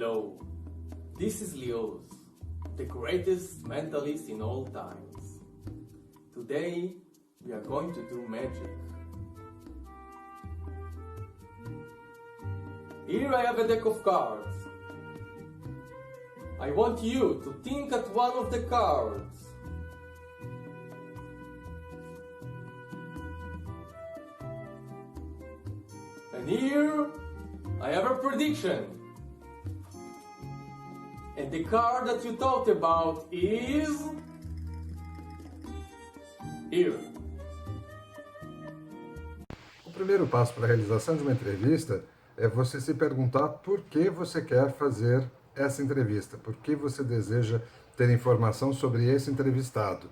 Hello, this is Leoz, the greatest mentalist in all times. Today we are going to do magic. Here I have a deck of cards. I want you to think at one of the cards. And here I have a prediction. And the card that you thought about is here. O primeiro passo para a realização de uma entrevista é você se perguntar por que você quer fazer essa entrevista, por que você deseja ter informação sobre esse entrevistado.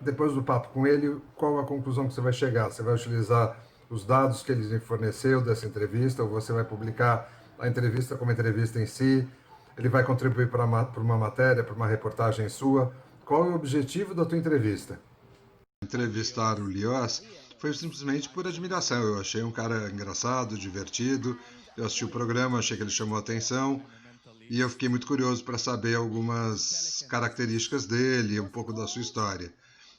Depois do papo com ele, qual a conclusão que você vai chegar? Você vai utilizar os dados que ele lhe forneceu dessa entrevista, ou você vai publicar a entrevista como entrevista em si? Ele vai contribuir para uma matéria, para uma reportagem sua? Qual é o objetivo da tua entrevista? Entrevistar o Leoz foi simplesmente por admiração. Eu achei um cara engraçado, divertido. Eu assisti o programa, achei que ele chamou a atenção. E eu fiquei muito curioso para saber algumas características dele, um pouco da sua história.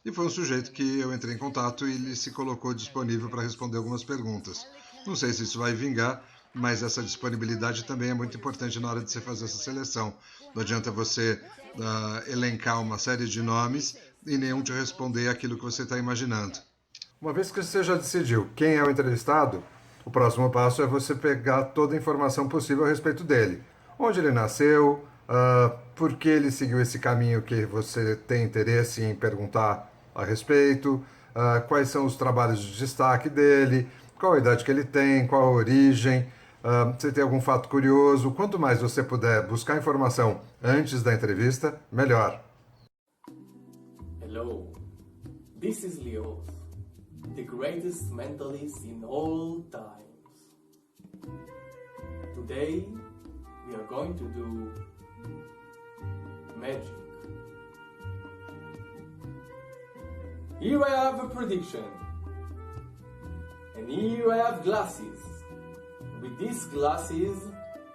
E foi um sujeito que eu entrei em contato e ele se colocou disponível para responder algumas perguntas. Não sei se isso vai vingar, mas essa disponibilidade também é muito importante na hora de você fazer essa seleção. Não adianta você elencar uma série de nomes e nenhum te responder aquilo que você está imaginando. Uma vez que você já decidiu quem é o entrevistado, o próximo passo é você pegar toda a informação possível a respeito dele. Onde ele nasceu, por que ele seguiu esse caminho que você tem interesse em perguntar a respeito, quais são os trabalhos de destaque dele, qual a idade que ele tem, qual a origem, se tem algum fato curioso. Quanto mais você puder buscar informação antes da entrevista, melhor. Hello, this is Leoz, the greatest mentalist in all times. Today we are going to do magic. Here I have a prediction. And here I have glasses. With these glasses,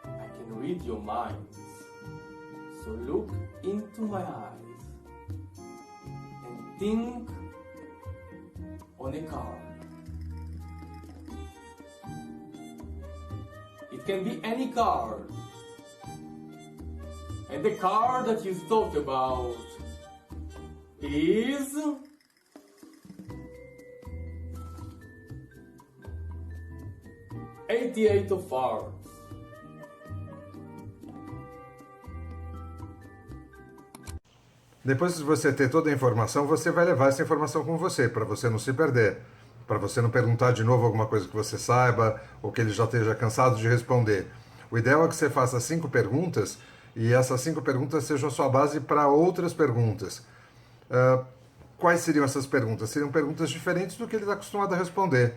I can read your minds. So look into my eyes and think on a card. It can be any card. And the card that you thought about is Eight of Hearts. Depois de você ter toda a informação, você vai levar essa informação com você, para você não se perder, para você não perguntar de novo alguma coisa que você saiba ou que ele já esteja cansado de responder. O ideal é que você faça 5 perguntas e essas 5 perguntas sejam a sua base para outras perguntas. Quais seriam essas perguntas? Seriam perguntas diferentes do que ele está acostumado a responder.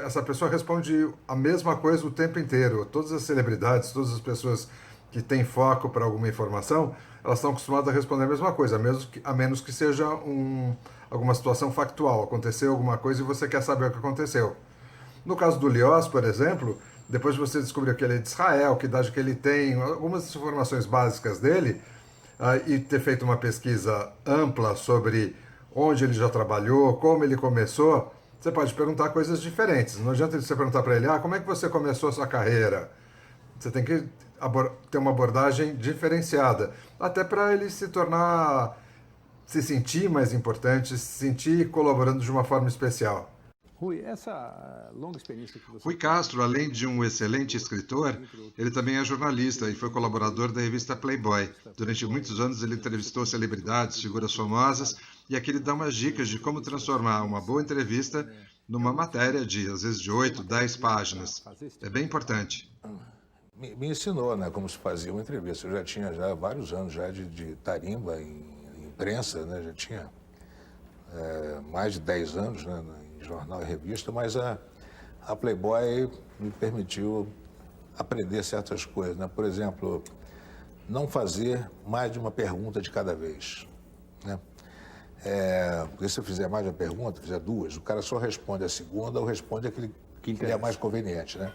Essa pessoa responde a mesma coisa o tempo inteiro. Todas as celebridades, todas as pessoas que têm foco para alguma informação, elas estão acostumadas a responder a mesma coisa, a menos que seja alguma situação factual. Aconteceu alguma coisa e você quer saber o que aconteceu. No caso do Leoz, por exemplo, depois de você descobrir que ele é de Israel, que idade que ele tem, algumas informações básicas dele, e ter feito uma pesquisa ampla sobre onde ele já trabalhou, como ele começou, você pode perguntar coisas diferentes. Não adianta você perguntar para ele, como é que você começou a sua carreira? Você tem que ter uma abordagem diferenciada, até para ele se sentir mais importante, se sentir colaborando de uma forma especial. Rui, essa longa experiência que você... Rui Castro, além de um excelente escritor, ele também é jornalista e foi colaborador da revista Playboy. Durante muitos anos ele entrevistou celebridades, figuras famosas, e aqui ele dá umas dicas de como transformar uma boa entrevista numa matéria de, às vezes, de 8, 10 páginas. É bem importante. Me ensinou, né, como se fazia uma entrevista. Eu já tinha vários anos já de tarimba em imprensa, né, já tinha mais de 10 anos, né, em jornal e revista, mas a Playboy me permitiu aprender certas coisas, né? Por exemplo, não fazer mais de uma pergunta de cada vez, né? Porque se eu fizer mais de uma pergunta, fizer 2, o cara só responde a segunda ou responde aquele que lhe é mais conveniente, né?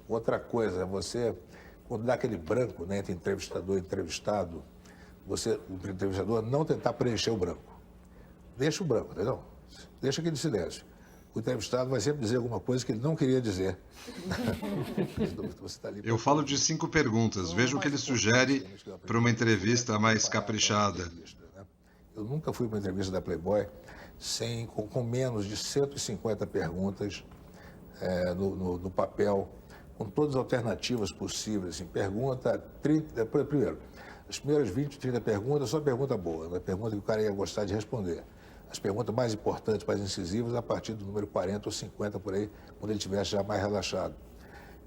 Outra coisa, você quando dá aquele branco, né, entre entrevistador e entrevistado, o entrevistador não tentar preencher o branco. Deixa o branco, entendeu? Deixa aquele silêncio. O entrevistado vai sempre dizer alguma coisa que ele não queria dizer. Eu falo de 5 perguntas. Veja o que ele sugere para uma entrevista mais caprichada. Eu nunca fui para uma entrevista da Playboy com menos de 150 perguntas no papel, com todas as alternativas possíveis. Assim, pergunta 30... Primeiro, as primeiras 20, 30 perguntas, só pergunta boa, uma pergunta que o cara ia gostar de responder. As perguntas mais importantes, mais incisivas, a partir do número 40 ou 50 por aí, quando ele estivesse já mais relaxado.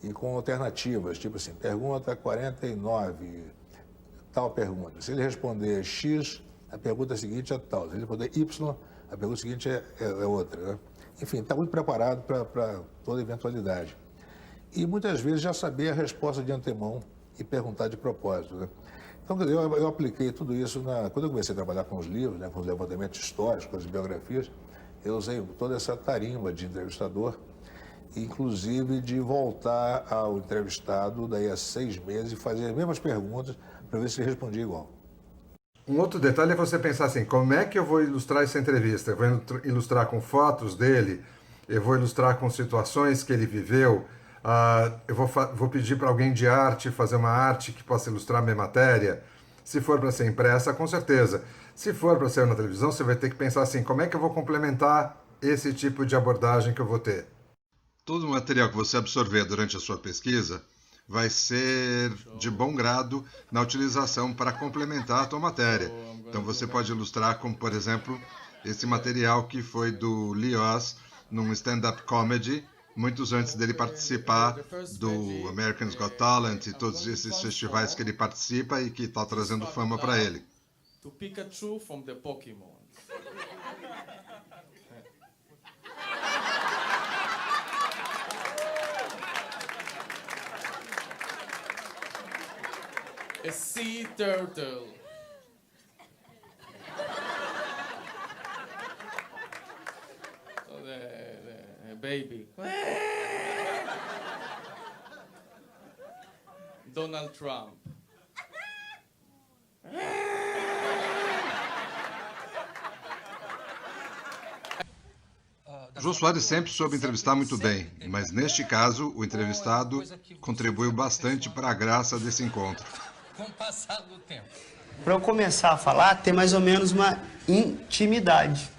E com alternativas, tipo assim, pergunta 49, tal pergunta. Se ele responder X, a pergunta seguinte é tal. Se ele responder Y, a pergunta seguinte é outra. Né? Enfim, está muito preparado para toda eventualidade. E muitas vezes já saber a resposta de antemão e perguntar de propósito. Né? Então, quer dizer, eu apliquei tudo isso quando eu comecei a trabalhar com os livros, né, com os levantamentos históricos, com as biografias, eu usei toda essa tarimba de entrevistador, inclusive de voltar ao entrevistado daí a 6 meses e fazer as mesmas perguntas para ver se ele respondia igual. Um outro detalhe é você pensar assim, como é que eu vou ilustrar essa entrevista? Eu vou ilustrar com fotos dele, eu vou ilustrar com situações que ele viveu, eu vou pedir para alguém de arte fazer uma arte que possa ilustrar a minha matéria. Se for para ser impressa, com certeza. Se for para ser na televisão, você vai ter que pensar assim, como é que eu vou complementar esse tipo de abordagem que eu vou ter? Todo o material que você absorver durante a sua pesquisa vai ser de bom grado na utilização para complementar a tua matéria. Então você pode ilustrar como, por exemplo, esse material que foi do Lee Oz num stand-up comedy, muitos antes dele participar do American's Got Talent e todos esses festivais que ele participa e que está trazendo fama para ele. To Pikachu from the Pokémon. A sea turtle. So the baby. Donald Trump. Jô Soares sempre soube entrevistar muito bem, mas neste caso o entrevistado contribuiu bastante para a graça desse encontro. Com o passar do tempo. Para eu começar a falar, ter mais ou menos uma intimidade.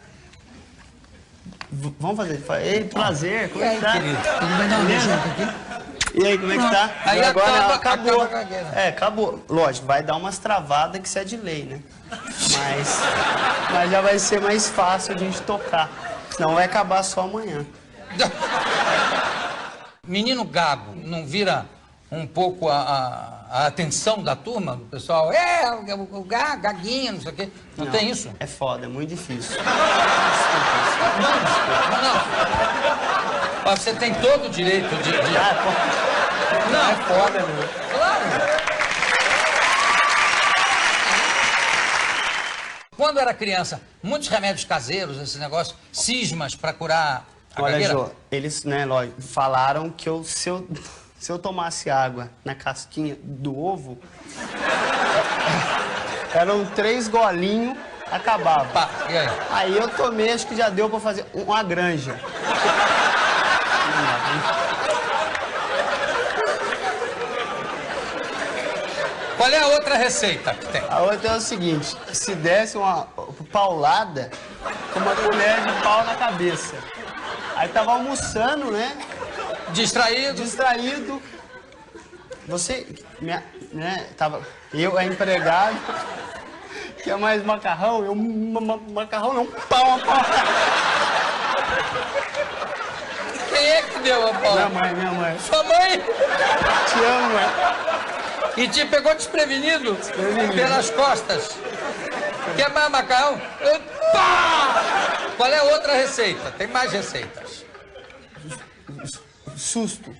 Vamos fazer? Ei, prazer, como é que tá? Querido, ele vai dar um beijo aqui? E aí, como é que tá? Aí e agora acabou. Acabou. Lógico, vai dar umas travadas que isso é de lei, né? Mas já vai ser mais fácil a gente tocar. Senão vai acabar só amanhã. Menino gago, não vira um pouco a atenção da turma, do pessoal? O gaguinho, não sei o quê. Não tem isso? É foda, é muito difícil. Não. Você tem todo o direito de... Não, é foda, meu. Claro. Quando era criança, muitos remédios caseiros, esse negócio, cismas para curar a Olha, gagueira? Jô, eles, né, lógico, falaram que se eu tomasse água na casquinha do ovo, eram 3 golinhos, acabava. Pá, e aí? Aí eu tomei, acho que já deu pra fazer uma granja. Qual é a outra receita que tem? A outra é o seguinte, se desse uma paulada com uma colher de pau na cabeça. Aí tava almoçando, né? Distraído. Você, né, tava... Eu, a empregada, quer mais macarrão? Eu, macarrão não, pau. Quem é que deu a pau? Minha mãe. Sua mãe? Te amo, mãe. E te pegou desprevenido? Pelas costas. Quer mais macarrão? Pá! Qual é a outra receita? Tem mais receitas. Susto.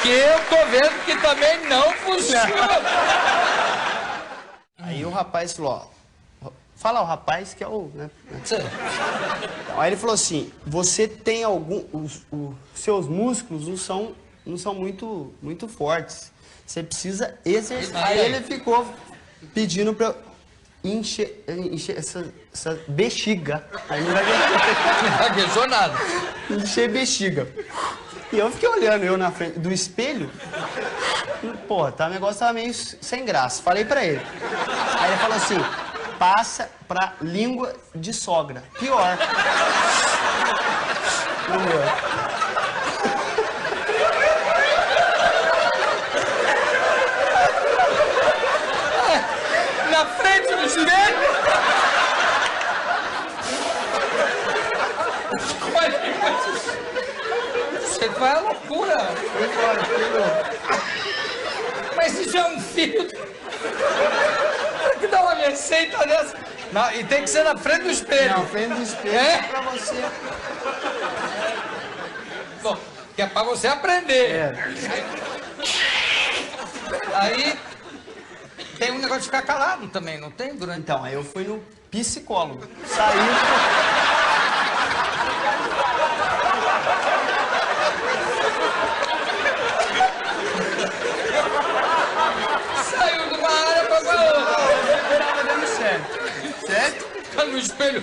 Que eu tô vendo que também não funciona. Aí o rapaz falou, ó, fala o rapaz que é o, né? Então, aí ele falou assim, você tem algum, os seus músculos não são muito fortes. Você precisa exercitar. Aí ele ficou pedindo pra eu encher essa bexiga. Aí não vai Não gaguejou nada. encher bexiga. E eu fiquei olhando eu na frente do espelho. Pô, tá, o negócio tava meio sem graça. Falei pra ele. Aí ele falou assim, passa pra língua de sogra. Pior. Na frente do espelho. Você vai à loucura. Mas isso é um filho que dá uma receita dessa. Não, e tem que ser na frente do espelho. Na frente do espelho É? pra você. Bom, que é pra você aprender. Aí tem um negócio de ficar calado também, não tem? Durante... Então, aí eu fui no psicólogo. Saí. Saiu de uma área pra outra. Eu tava dando certo. Certo? Tá no espelho.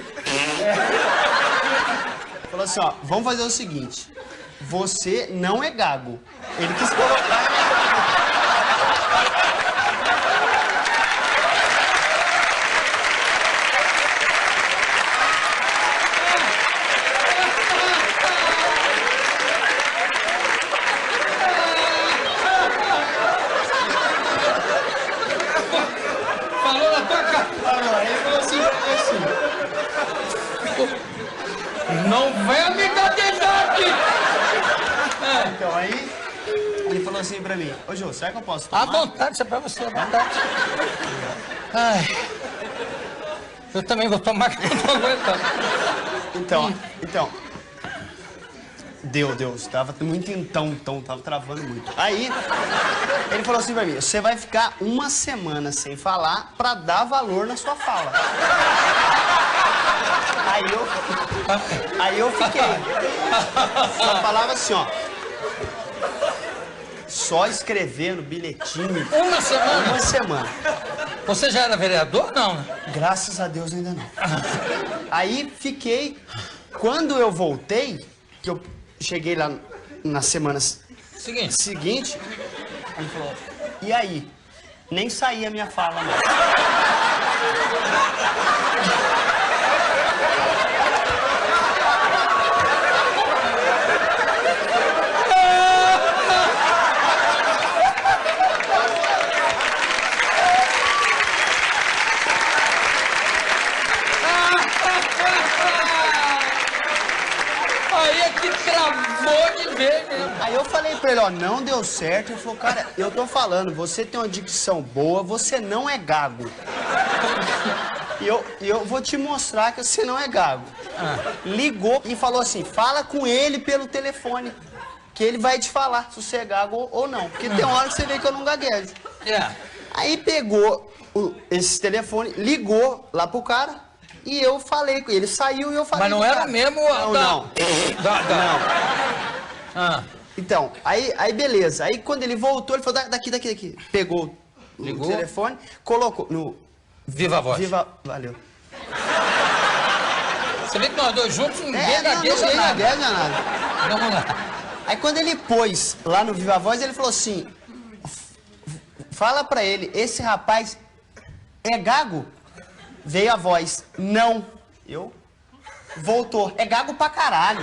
Falou assim, ó, vamos fazer o seguinte. Você não é gago. Ele quis colocar... Falou na tua cara. Aí ele falou assim, Não venha me gaguejar aqui. Então, aí ele falou assim pra mim, ô Jô, será que eu posso À tomar? vontade, isso é pra você, à vontade. Ai. Eu também vou tomar, que eu não tô aguentando. Então. Deus, tava muito então, tava travando muito. Aí, ele falou assim pra mim, você vai ficar uma semana sem falar pra dar valor na sua fala. Aí eu fiquei. Só falava assim, ó. Só escrever no bilhetinho. Uma semana? Uma semana. Você já era vereador? Não, né? Graças a Deus ainda não. Aí fiquei. Quando eu voltei, que eu cheguei lá na semana seguinte, ele falou, e aí? Nem saía a minha fala, não. Aí é que travou de ver mesmo. Aí eu falei pra ele, ó, não deu certo. Ele falou, cara, eu tô falando, você tem uma dicção boa, você não é gago. E eu vou te mostrar que você não é gago. Ligou e falou assim, fala com ele pelo telefone, que ele vai te falar se você é gago ou não. Porque tem hora que você vê que eu não gaguejo. Aí pegou esse telefone, ligou lá pro cara e eu falei com ele. Ele saiu e eu falei Mas não com o era cara. mesmo... Não. Ah. Então, aí beleza. Aí quando ele voltou, ele falou, daqui. Pegou Ligou. o telefone, colocou no... Viva a voz. Valeu. Você vê que nós dois juntos, ninguém Não gagueja nada. gagueja nada. Vamos lá. Aí quando ele pôs lá no Viva Voz, ele falou assim, fala pra ele, esse rapaz é gago? Veio a voz, não. Voltou, é gago pra caralho.